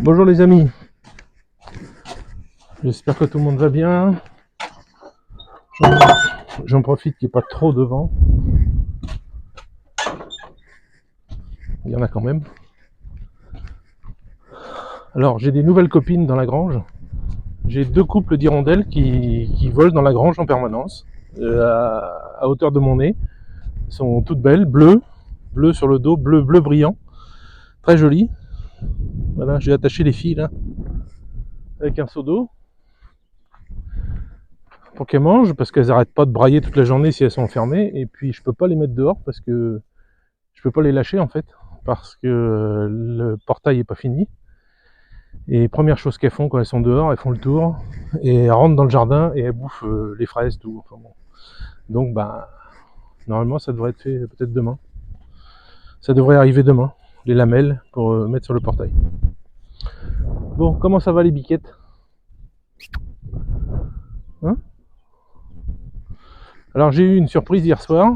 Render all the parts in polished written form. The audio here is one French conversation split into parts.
Bonjour les amis, j'espère que tout le monde va bien. J'en profite qu'il n'y ait pas trop de vent. Il y en a quand même. Alors j'ai des nouvelles copines dans la grange. J'ai deux couples d'hirondelles qui volent dans la grange en permanence, à hauteur de mon nez. Elles sont toutes belles, bleu sur le dos, bleu brillant, très jolies. Voilà, j'ai attaché les filles là, avec un seau d'eau, pour qu'elles mangent, parce qu'elles n'arrêtent pas de brailler toute la journée si elles sont enfermées, et puis je peux pas les mettre dehors, parce que je peux pas les lâcher en fait, parce que le portail est pas fini. Et première chose qu'elles font quand elles sont dehors, elles font le tour, et elles rentrent dans le jardin, et elles bouffent les fraises, tout. Enfin, bon. Donc normalement ça devrait être fait peut-être demain. Ça devrait arriver demain, les lamelles, pour mettre sur le portail. Bon, comment ça va les biquettes, hein? Alors j'ai eu une surprise hier soir.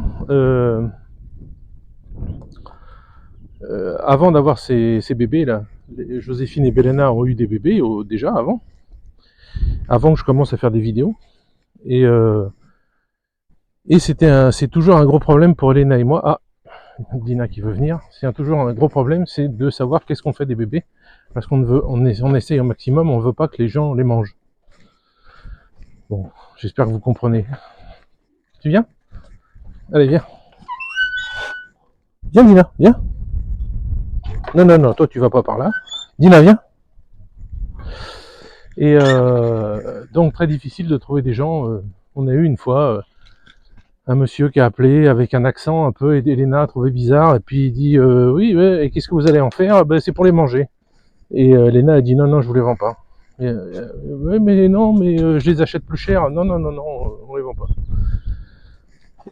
Avant d'avoir ces bébés là, Joséphine et Belena ont eu des bébés déjà avant que je commence à faire des vidéos. Et c'est toujours un gros problème pour Elena et moi. Ah, Dina qui veut venir. C'est toujours un gros problème, c'est de savoir qu'est-ce qu'on fait des bébés, parce on essaye au maximum, on veut pas que les gens les mangent. Bon, j'espère que vous comprenez. Tu viens? Allez, viens. Viens, Dina, viens. Non, toi tu vas pas par là. Dina, viens. Et donc très difficile de trouver des gens. On a eu une fois un monsieur qui a appelé avec un accent un peu, et Elena a trouvé bizarre, et puis il dit oui, ouais, et qu'est-ce que vous allez en faire? Ben, c'est pour les manger. Et Elena a dit non, je vous les vends pas. Oui, mais non, mais je les achète plus cher. Non, on les vend pas.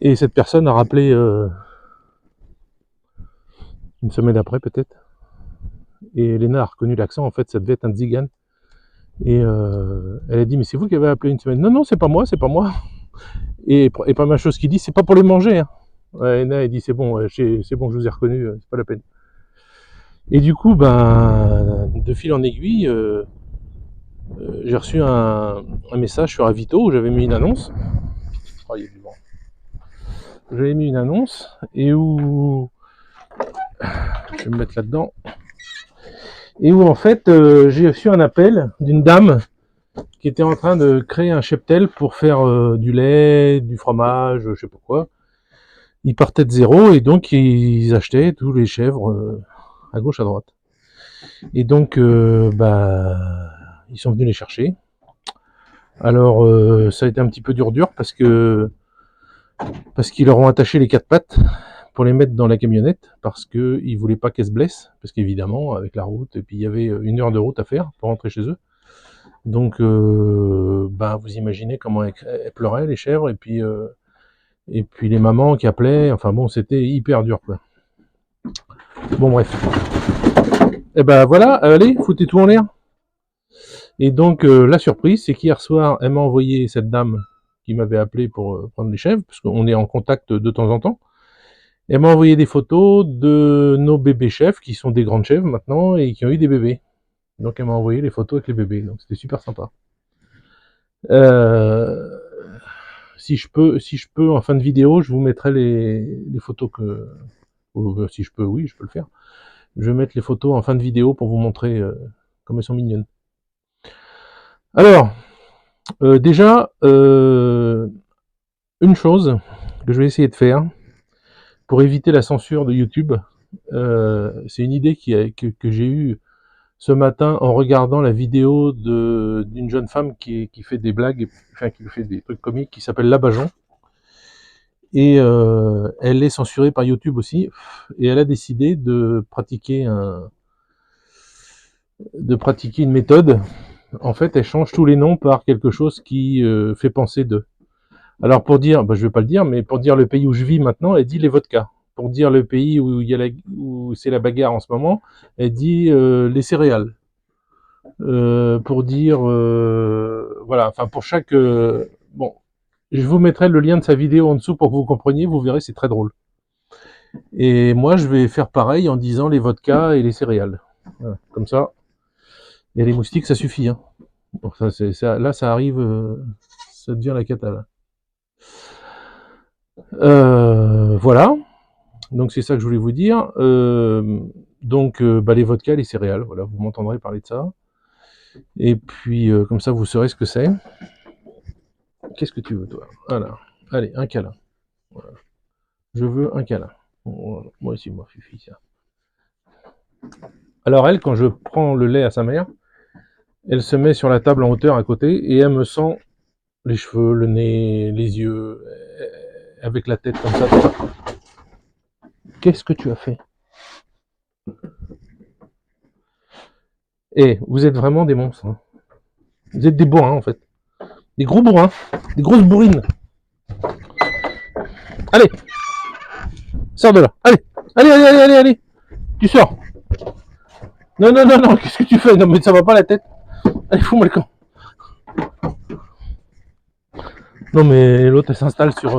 Et cette personne a rappelé une semaine après peut-être, et Elena a reconnu l'accent. En fait, ça devait être un Tzigan. Et elle a dit mais c'est vous qui avez appelé une semaine? Non, c'est pas moi. Et première chose qu'il dit, c'est pas pour les manger, hein. Ouais, Elena a dit c'est bon, je vous ai reconnu, c'est pas la peine. Et du coup, de fil en aiguille, j'ai reçu un message sur Avito où j'avais mis une annonce. Oh, il y a du vent. J'avais mis une annonce, et où je vais me mettre là-dedans, et où en fait j'ai reçu un appel d'une dame qui était en train de créer un cheptel pour faire du lait, du fromage, je sais pas quoi. Ils partaient de zéro, et donc ils achetaient tous les chèvres à gauche, à droite. Et donc ils sont venus les chercher. Alors ça a été un petit peu dur parce qu'ils leur ont attaché les quatre pattes pour les mettre dans la camionnette, parce qu'ils voulaient pas qu'elles se blessent, parce qu'évidemment avec la route, et puis il y avait 1 heure de route à faire pour rentrer chez eux. Donc vous imaginez comment elles pleuraient, les chèvres, et puis les mamans qui appelaient. Enfin bon, c'était hyper dur quoi. Bon bref. Et voilà, allez, foutez tout en l'air. Et donc la surprise, c'est qu'hier soir, elle m'a envoyé, cette dame qui m'avait appelé pour prendre les chèvres, parce qu'on est en contact de temps en temps. Elle m'a envoyé des photos de nos bébés chèvres, qui sont des grandes chèvres maintenant, et qui ont eu des bébés. Donc elle m'a envoyé les photos avec les bébés, donc c'était super sympa. Si je peux, en fin de vidéo, je vous mettrai les photos que... si je peux, oui, je peux le faire. Je vais mettre les photos en fin de vidéo pour vous montrer comme elles sont mignonnes. Alors, déjà, une chose que je vais essayer de faire pour éviter la censure de YouTube, c'est une idée que j'ai eue ce matin en regardant la vidéo d'une jeune femme qui fait des blagues, enfin qui fait des trucs comiques, qui s'appelle Labajon. Et elle est censurée par YouTube aussi, et elle a décidé de pratiquer une méthode. En fait, elle change tous les noms par quelque chose qui fait penser d'eux. Alors pour dire, je vais pas le dire, mais pour dire le pays où je vis maintenant, elle dit les vodkas. Pour dire le pays où c'est la bagarre en ce moment, elle dit les céréales. Pour dire, voilà, enfin pour chaque... bon, je vous mettrai le lien de sa vidéo en dessous pour que vous compreniez, vous verrez, c'est très drôle. Et moi, je vais faire pareil en disant les vodkas et les céréales. Voilà, comme ça, Et les moustiques, ça suffit. Hein. Bon, ça, là, ça arrive, ça devient la cata. Là. Voilà. Donc c'est ça que je voulais vous dire. Donc les vodkas, les céréales, voilà, vous m'entendrez parler de ça. Et puis comme ça, vous saurez ce que c'est. Qu'est-ce que tu veux, toi? Voilà. Allez, un câlin. Voilà. Je veux un câlin. Voilà. Moi aussi, moi, Fifi, ça. Alors elle, quand je prends le lait à sa mère, elle se met sur la table en hauteur à côté et elle me sent les cheveux, le nez, les yeux, avec la tête comme ça. Qu'est-ce que tu as fait? Eh, vous êtes vraiment des monstres. Hein. Vous êtes des bourrins en fait. Des gros bourrins. Des grosses bourrines. Allez, sors de là. Allez, allez, allez, allez, allez, allez. Tu sors. Non, non, non, non, qu'est-ce que tu fais? Non, mais ça va pas la tête. Allez, fous-moi le camp. Non, mais l'autre, elle s'installe sur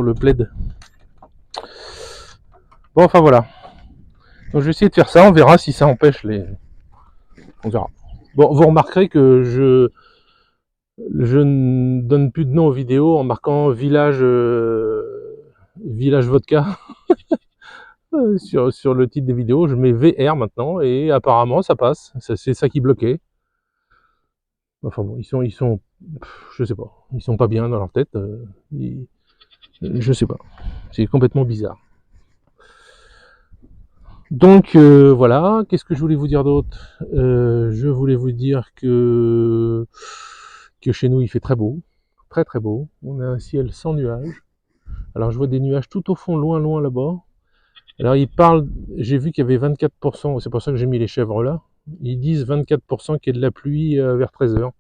le plaid. Bon, enfin voilà. Donc, je vais essayer de faire ça. On verra si ça empêche les. On verra. Bon, vous remarquerez que je ne donne plus de nom aux vidéos en marquant village vodka sur le titre des vidéos. Je mets VR maintenant et apparemment ça passe. C'est ça qui bloquait. Enfin bon, je sais pas, ils sont pas bien dans leur tête. Je sais pas, c'est complètement bizarre. Donc voilà, qu'est-ce que je voulais vous dire d'autre? Je voulais vous dire que chez nous il fait très beau, très très beau. On a un ciel sans nuages. Alors je vois des nuages tout au fond, loin loin là-bas. Alors ils parlent, j'ai vu qu'il y avait 24%, c'est pour ça que j'ai mis les chèvres là. Ils disent 24% qu'il y a de la pluie vers 13h.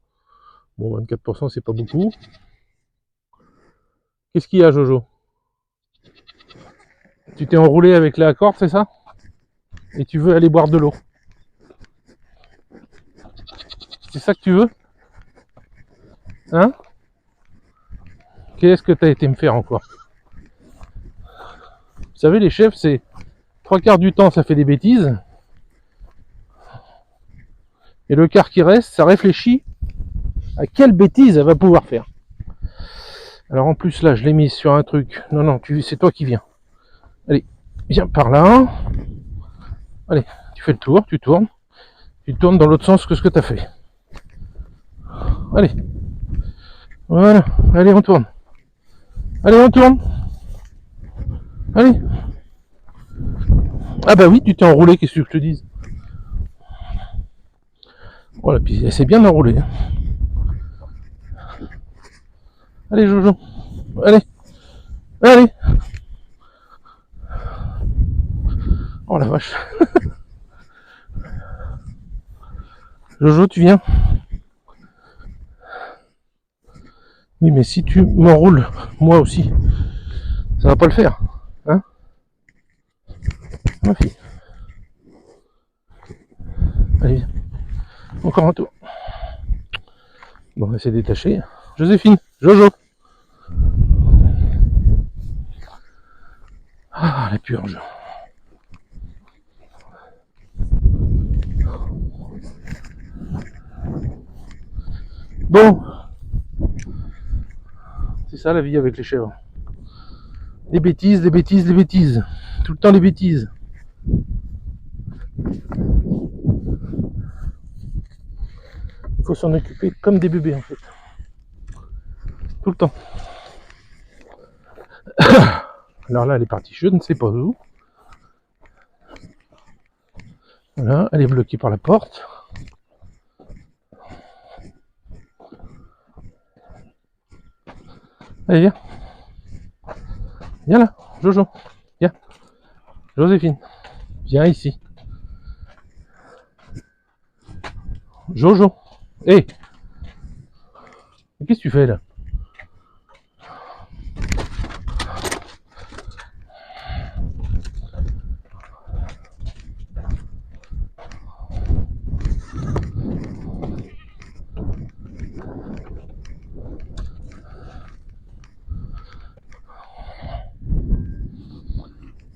Bon, 24% c'est pas beaucoup. Qu'est-ce qu'il y a, Jojo? Tu t'es enroulé avec la corde, c'est ça? Et tu veux aller boire de l'eau. C'est ça que tu veux? Hein? Qu'est-ce que t'as été me faire encore? Vous savez, les chefs, c'est 3/4 du temps, ça fait des bêtises. Et le quart qui reste, ça réfléchit à quelle bêtise elle va pouvoir faire. Alors en plus, là, je l'ai mise sur un truc. Non, non, c'est toi qui viens. Allez, viens par là. Allez, tu fais le tour, tu tournes. Tu tournes dans l'autre sens que ce que t'as fait. Allez. Voilà. Allez, on tourne. Allez, on tourne. Allez. Ah bah oui, tu t'es enroulé, qu'est-ce que je te dise? Voilà, puis elle s'est bien enroulée. Allez, Jojo. Allez. Allez. Oh la vache. Jojo, tu viens? Oui, mais si tu m'enroules, moi aussi, ça va pas le faire. Hein? Ma fille. Allez, viens. Encore un tour. Bon, elle s'est détachée. Joséphine, Jojo. Ah, la purge. Bon. C'est ça la vie avec les chèvres. Des bêtises, des bêtises, des bêtises. Tout le temps des bêtises. Il faut s'en occuper comme des bébés en fait. Tout le temps. Alors là, elle est partie, je ne sais pas où. Voilà, elle est bloquée par la porte. Allez, viens. Viens là, Jojo. Viens. Joséphine. Viens ici. Jojo. Hé hey. Qu'est-ce que tu fais là?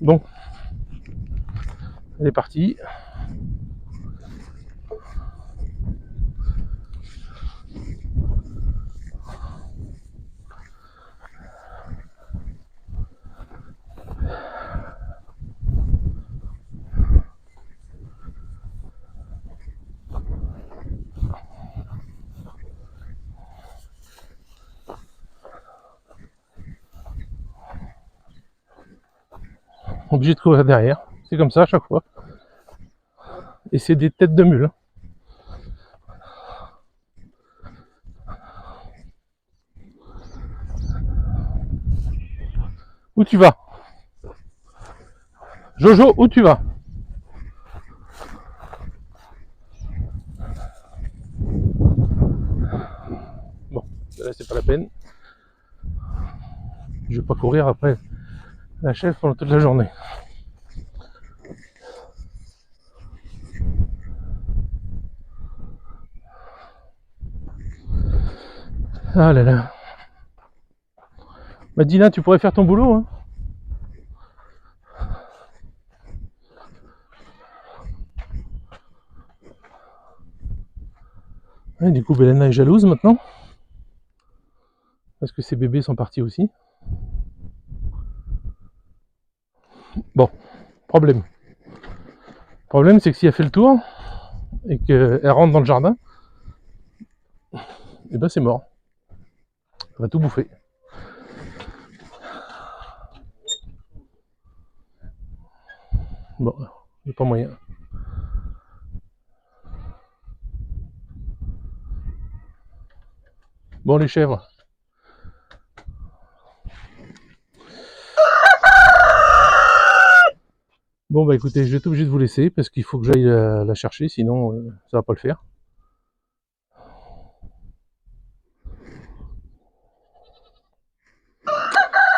Bon. Elle est partie. obligé de courir derrière. C'est comme ça à chaque fois. Et c'est des têtes de mule. Où tu vas? Jojo, où tu vas? Bon, là c'est pas la peine. Je vais pas courir après la chèvre pendant toute la journée. Ah là là. Bah Dina, tu pourrais faire ton boulot, hein. Ouais, du coup, Belena est jalouse maintenant. Parce que ses bébés sont partis aussi. Bon, problème. Problème, c'est que si elle fait le tour et qu'elle rentre dans le jardin, et ben c'est mort. Elle va tout bouffer. Bon, il n'y a pas moyen. Bon, les chèvres. Bon, bah écoutez, je vais être obligé de vous laisser parce qu'il faut que j'aille la chercher, sinon ça va pas le faire.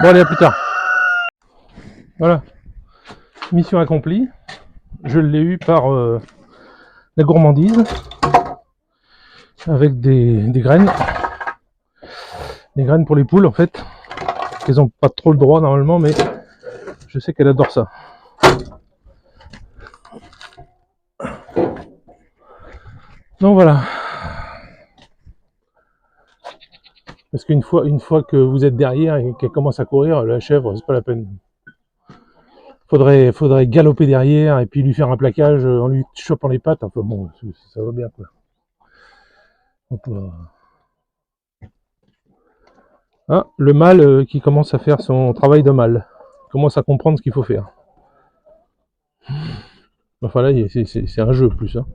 Bon, allez, à plus tard. Voilà. Mission accomplie. Je l'ai eu par la gourmandise avec des graines. Des graines pour les poules en fait. Elles ont pas trop le droit normalement, mais je sais qu'elle adore ça. Donc voilà. Parce qu'une fois que vous êtes derrière et qu'elle commence à courir, la chèvre, c'est pas la peine. Faudrait galoper derrière et puis lui faire un plaquage en lui chopant les pattes. Enfin bon, ça va bien quoi. Ah, le mâle qui commence à faire son travail de mâle. Commence à comprendre ce qu'il faut faire. Enfin là, c'est un jeu plus. Hein.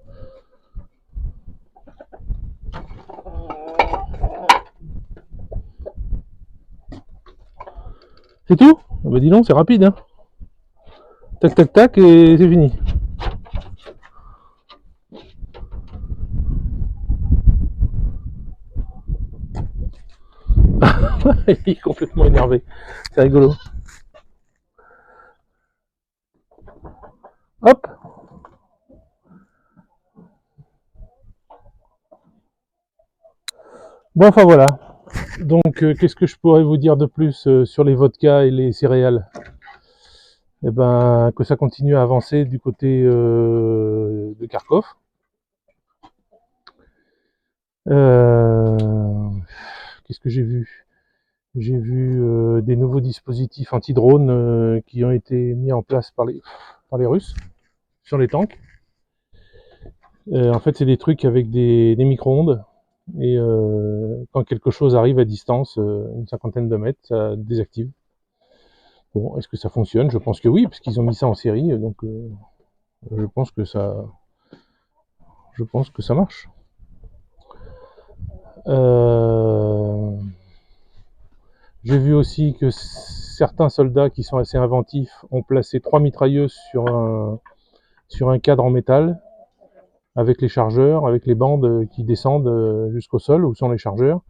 C'est tout? Ah bah dis donc, c'est rapide. Hein. Tac tac tac et c'est fini. Il est complètement énervé. C'est rigolo. Hop. Bon, enfin voilà. Donc, qu'est-ce que je pourrais vous dire de plus sur les vodkas et les céréales? Eh ben, que ça continue à avancer du côté de Kharkov. Qu'est-ce que j'ai vu? J'ai vu des nouveaux dispositifs anti-drones qui ont été mis en place par les Russes sur les tanks. En fait, c'est des trucs avec des micro-ondes. Et quand quelque chose arrive à distance, une cinquantaine de mètres, ça désactive. Bon, est-ce que ça fonctionne? Je pense que oui, parce qu'ils ont mis ça en série, donc je pense que ça marche. J'ai vu aussi que certains soldats qui sont assez inventifs ont placé 3 mitrailleuses sur un cadre en métal, avec les chargeurs, avec les bandes qui descendent jusqu'au sol, où sont les chargeurs.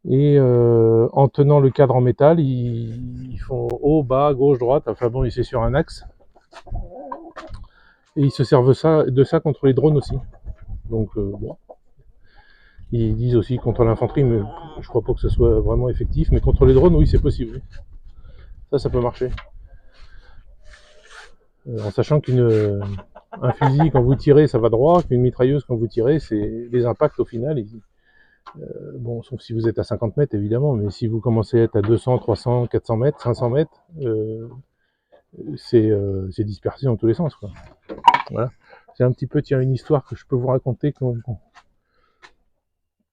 Et en tenant le cadre en métal, ils font haut, bas, gauche, droite, enfin bon, c'est sur un axe. Et ils se servent de ça contre les drones aussi. Donc bon. Ils disent aussi contre l'infanterie, mais je crois pas que ce soit vraiment effectif. Mais contre les drones, oui, c'est possible. Ça peut marcher. En sachant qu'un fusil, quand vous tirez, ça va droit, qu'une mitrailleuse, quand vous tirez, c'est les impacts au final. Bon, sauf si vous êtes à 50 mètres, évidemment, mais si vous commencez à être à 200, 300, 400 mètres, 500 mètres, c'est dispersé dans tous les sens. Quoi. Voilà. C'est un petit peu, tiens, une histoire que je peux vous raconter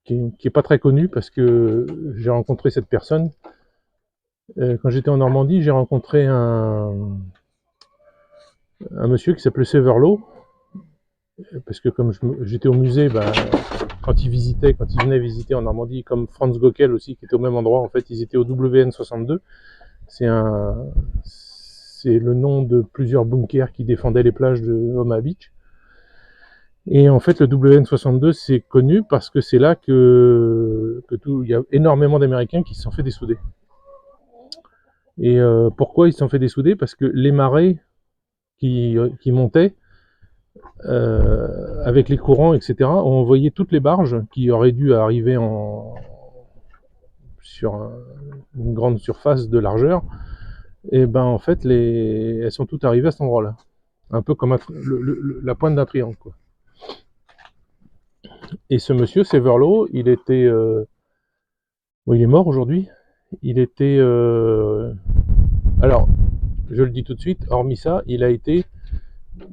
qui est pas très connue parce que j'ai rencontré cette personne. Quand j'étais en Normandie, j'ai rencontré un un monsieur qui s'appelait Severlow, parce que comme j'étais au musée, bah, quand ils venaient visiter en Normandie, comme Franz Gockel aussi, qui était au même endroit, en fait, ils étaient au WN62. C'est le nom de plusieurs bunkers qui défendaient les plages de Omaha Beach. Et en fait, le WN62, c'est connu parce que c'est là il y a énormément d'Américains qui se sont fait dessouder. Et pourquoi ils se sont fait dessouder? Parce que les marées qui montaient, avec les courants, etc., ont envoyé toutes les barges qui auraient dû arriver sur une grande surface de largeur. Et ben en fait, elles sont toutes arrivées à cet endroit-là. Un peu comme la pointe d'un triangle, quoi. Et ce monsieur, Severlow, il était... bon, il est mort aujourd'hui. Il était... alors, je le dis tout de suite, hormis ça, il a été...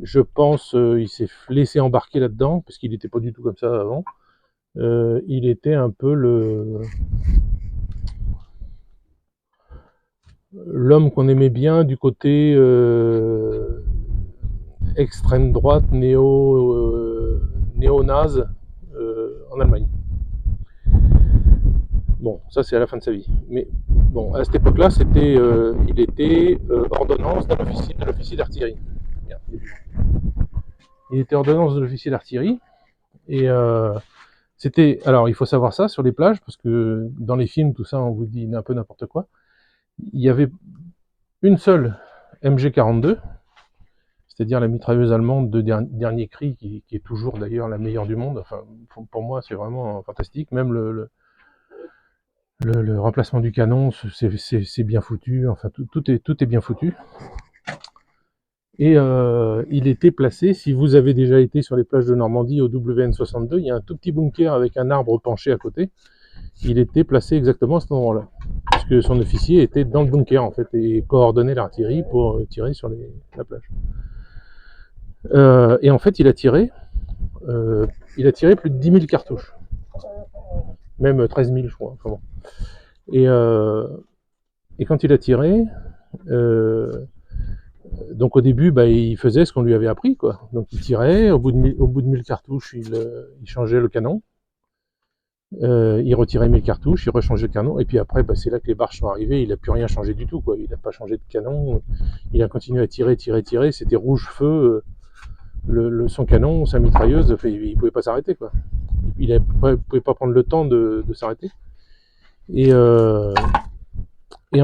Je pense, il s'est laissé embarquer là-dedans, parce qu'il n'était pas du tout comme ça avant. Il était un peu l'homme qu'on aimait bien du côté extrême droite, néo-naze en Allemagne. Bon, ça c'est à la fin de sa vie. Mais bon, à cette époque-là, il était ordonnance de l'officier d'artillerie. Il était ordonnance de l'officier d'artillerie. Et alors il faut savoir ça sur les plages, parce que dans les films, tout ça, on vous dit un peu n'importe quoi. Il y avait une seule MG42, c'est-à-dire la mitrailleuse allemande de dernier cri, qui est toujours d'ailleurs la meilleure du monde. Enfin, pour moi, c'est vraiment fantastique. Même le remplacement du canon, c'est bien foutu. Enfin, tout est bien foutu. Et il était placé, si vous avez déjà été sur les plages de Normandie au WN62, il y a un tout petit bunker avec un arbre penché à côté. Il était placé exactement à cet endroit-là, puisque son officier était dans le bunker en fait et coordonnait l'artillerie pour tirer sur la plage. Et en fait, il a tiré plus de 10 000 cartouches, même 13 000 je crois. Enfin bon. Et quand il a tiré, donc au début, bah, il faisait ce qu'on lui avait appris, quoi. Donc il tirait, au bout de 1000 cartouches, il changeait le canon. Il retirait 1000 cartouches, il rechangeait le canon, et puis après, bah, c'est là que les barges sont arrivées, il n'a plus rien changé du tout, quoi. Il n'a pas changé de canon, il a continué à tirer, c'était rouge feu, son canon, sa mitrailleuse, il pouvait pas s'arrêter, quoi. Il ne pouvait pas prendre le temps de s'arrêter. Et en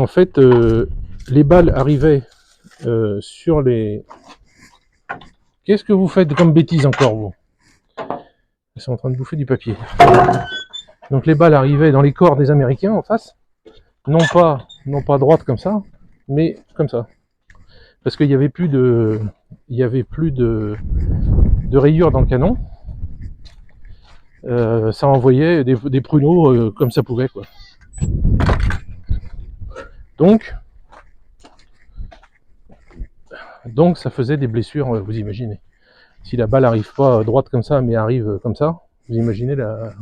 fait, les balles arrivaient sur les... Qu'est-ce que vous faites comme bêtise encore, vous? Ils sont en train de bouffer du papier. Donc les balles arrivaient dans les corps des Américains en face, non pas droite comme ça, mais comme ça, parce qu'il n'y avait plus de rayures dans le canon. Ça envoyait des pruneaux comme ça pouvait, quoi. Donc ça faisait des blessures, vous imaginez. Si la balle arrive pas droite comme ça, mais arrive comme ça, vous imaginez la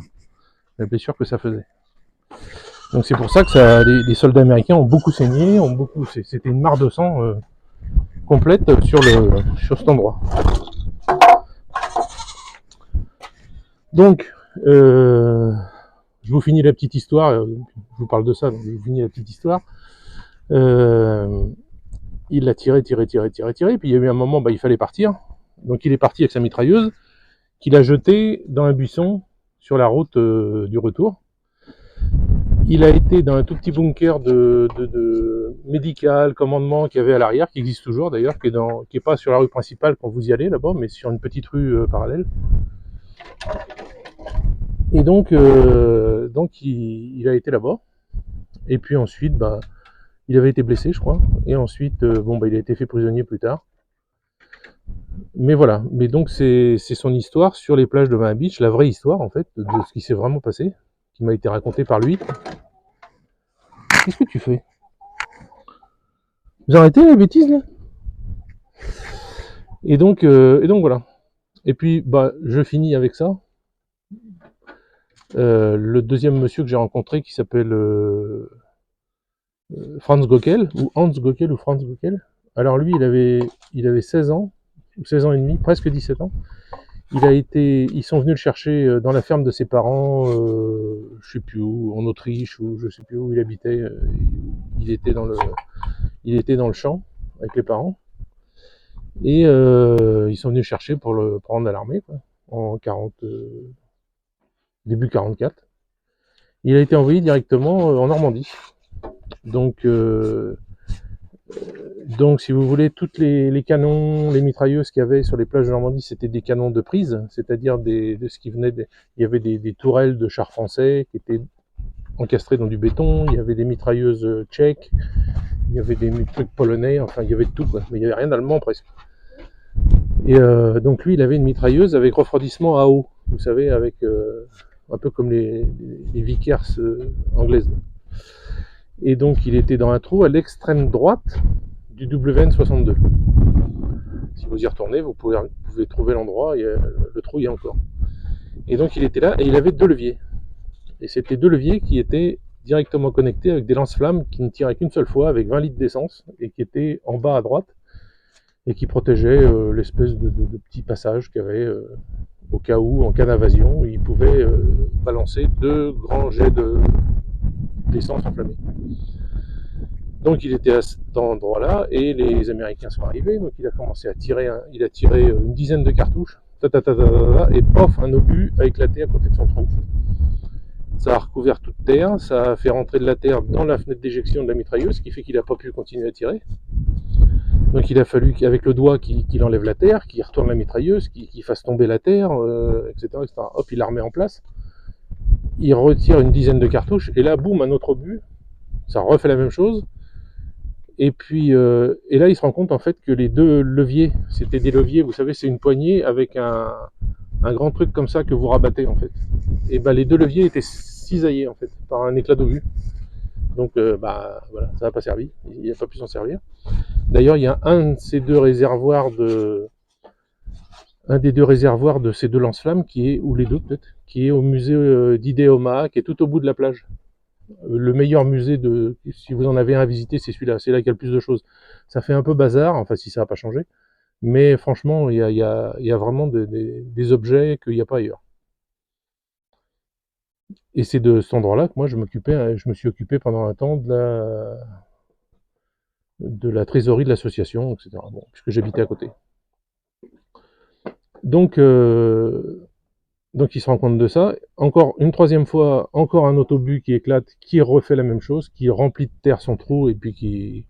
blessure que ça faisait. Donc c'est pour ça que les soldats américains ont beaucoup saigné, c'était une mare de sang complète sur cet endroit. Donc, je vous finis la petite histoire, je vous parle de ça, donc je vous finis la petite histoire. Il a tiré, puis il y a eu un moment, bah, il fallait partir. Donc il est parti avec sa mitrailleuse, qu'il a jetée dans un buisson sur la route du retour. Il a été dans un tout petit bunker de médical, commandement qu'il y avait à l'arrière, qui existe toujours d'ailleurs, qui est pas sur la rue principale quand vous y allez là-bas, mais sur une petite rue parallèle. Et donc il a été là-bas. Et puis ensuite, bah, il avait été blessé, je crois. Et ensuite, il a été fait prisonnier plus tard. Mais voilà. Mais donc c'est son histoire sur les plages de Omaha Beach, la vraie histoire en fait de ce qui s'est vraiment passé, qui m'a été racontée par lui. Qu'est-ce que tu fais? Vous arrêtez les bêtises là? Et donc voilà. Et puis bah je finis avec ça. Le deuxième monsieur que j'ai rencontré qui s'appelle Franz Gockel, ou Hans Gockel, ou Franz Gockel. Alors lui, il avait 16 ans, ou 16 ans et demi, presque 17 ans. Ils sont venus le chercher dans la ferme de ses parents, je sais plus où, en Autriche, ou je sais plus où il habitait. Il était dans le champ avec les parents. Et ils sont venus le chercher pour le prendre à l'armée, quoi, en 40, début 44. Il a été envoyé directement en Normandie. Donc, si vous voulez, toutes les canons, les mitrailleuses qu'il y avait sur les plages de Normandie, c'était des canons de prise, c'est-à-dire de ce qui venait il y avait des tourelles de chars français qui étaient encastrées dans du béton, il y avait des mitrailleuses tchèques, il y avait des trucs polonais, enfin il y avait de tout, quoi. Mais il n'y avait rien d'allemand presque. Et donc lui, il avait une mitrailleuse avec refroidissement à eau, vous savez, avec un peu comme les Vickers anglaises. Et donc il était dans un trou à l'extrême droite du WN62. Si vous y retournez, vous pouvez trouver l'endroit, le trou y est encore. Et donc il était là et il avait 2 leviers. Et c'était 2 leviers qui étaient directement connectés avec des lance-flammes qui ne tiraient qu'une seule fois avec 20 litres d'essence et qui étaient en bas à droite et qui protégeaient l'espèce de petit passage qu'il y avait au cas où, en cas d'invasion, il pouvait balancer 2 grands jets d'essence enflammée. Donc il était à cet endroit-là et les Américains sont arrivés, donc il a commencé à tirer, il a tiré une dizaine de cartouches, et pof, un obus a éclaté à côté de son trou. Ça a recouvert toute terre, ça a fait rentrer de la terre dans la fenêtre d'éjection de la mitrailleuse, ce qui fait qu'il n'a pas pu continuer à tirer. Donc il a fallu qu'avec le doigt qu'il enlève la terre, qu'il retourne la mitrailleuse, qu'il fasse tomber la terre, etc., etc. Hop, il la remet en place. Il retire une dizaine de cartouches, et là, boum, un autre obus. Ça refait la même chose. Et puis, et là, il se rend compte en fait que les 2 leviers, c'était des leviers, vous savez, c'est une poignée avec un grand truc comme ça que vous rabattez en fait. Et ben les 2 leviers étaient cisaillés en fait par un éclat d'obus. Donc, voilà, ça n'a pas servi. Il n'a pas pu s'en servir. D'ailleurs, il y a un des 2 réservoirs de ces 2 lance-flammes qui est, ou les 2 peut-être, qui est au musée d'Ideoma, qui est tout au bout de la plage. Le meilleur musée si vous en avez un à visiter, c'est celui-là. C'est là qu'il y a le plus de choses. Ça fait un peu bazar, enfin si ça n'a pas changé, mais franchement, il y a vraiment des objets qu'il n'y a pas ailleurs. Et c'est de cet endroit-là que moi je me suis occupé pendant un temps de la trésorerie de l'association, etc. Bon, puisque j'habitais à côté. Donc il se rend compte de ça. Encore une 3e fois, encore un autobus qui éclate, qui refait la même chose, qui remplit de terre son trou et puis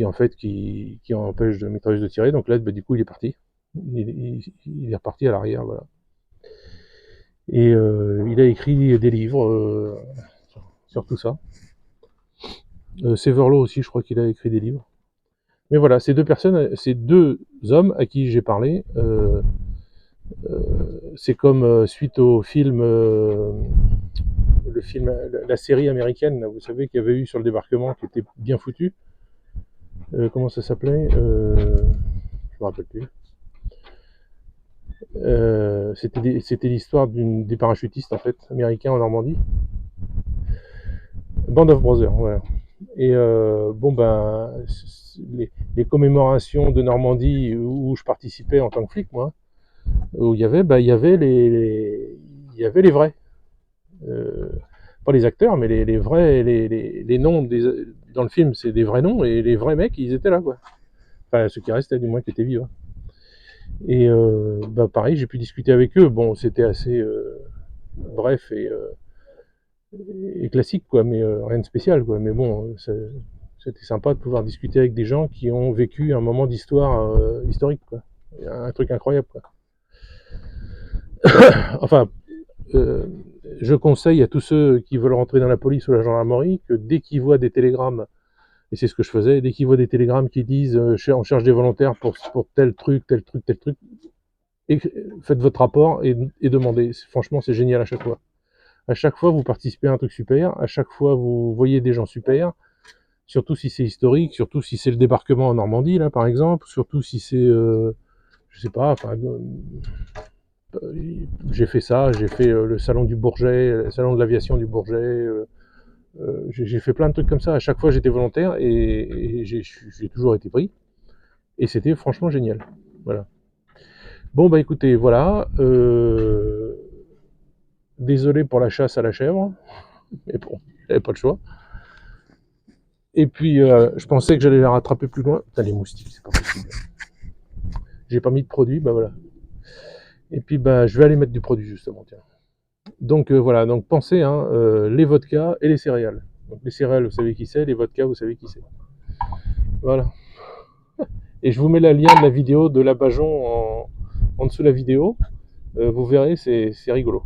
en fait qui empêche la mitrailleuse de tirer. Donc là, du coup, il est parti. Il est reparti à l'arrière, voilà. Et il a écrit des livres sur tout ça. Severlo aussi, je crois qu'il a écrit des livres. Mais voilà, ces 2 hommes à qui j'ai parlé, c'est comme suite au film, la série américaine, vous savez, qu'il y avait eu sur le débarquement, qui était bien foutu. Comment ça s'appelait je me rappelle plus. C'était l'histoire des parachutistes en fait, américains en Normandie. Band of Brothers, voilà. Et bon ben, les commémorations de Normandie où je participais en tant que flic, moi, où il y avait les vrais. Pas les acteurs, mais les vrais, les noms dans le film, c'est des vrais noms, et les vrais mecs, ils étaient là, quoi. Enfin, ceux qui restaient, du moins, qui étaient vivants. Et pareil, j'ai pu discuter avec eux. Bon, c'était assez bref et classique, quoi, mais rien de spécial, quoi. Mais bon, c'était sympa de pouvoir discuter avec des gens qui ont vécu un moment d'histoire historique, quoi. Un truc incroyable, quoi. Enfin, je conseille à tous ceux qui veulent rentrer dans la police ou la gendarmerie que dès qu'ils voient des télégrammes, et c'est ce que je faisais, dès qu'ils voient des télégrammes qui disent on cherche des volontaires pour tel truc, et faites votre rapport et demandez. Franchement, c'est génial à chaque fois. À chaque fois, vous participez à un truc super, à chaque fois, vous voyez des gens super, surtout si c'est historique, surtout si c'est le débarquement en Normandie, là, par exemple, surtout si c'est, je sais pas, enfin, j'ai fait ça, j'ai fait le salon du Bourget, le salon de l'aviation du Bourget, j'ai fait plein de trucs comme ça. À chaque fois, j'étais volontaire et j'ai toujours été pris. Et c'était franchement génial. Voilà. Bon bah écoutez, voilà. Désolé pour la chasse à la chèvre, mais bon, j'avais pas le choix. Et puis je pensais que j'allais la rattraper plus loin. Putain, les moustiques, c'est pas possible. J'ai pas mis de produit, bah voilà. Et puis bah je vais aller mettre du produit justement, tiens. Donc voilà, donc pensez, hein, les vodkas et les céréales. Donc les céréales, vous savez qui c'est, les vodkas, vous savez qui c'est. Voilà. Et je vous mets le lien de la vidéo de l'abajon en dessous de la vidéo. Vous verrez, c'est rigolo.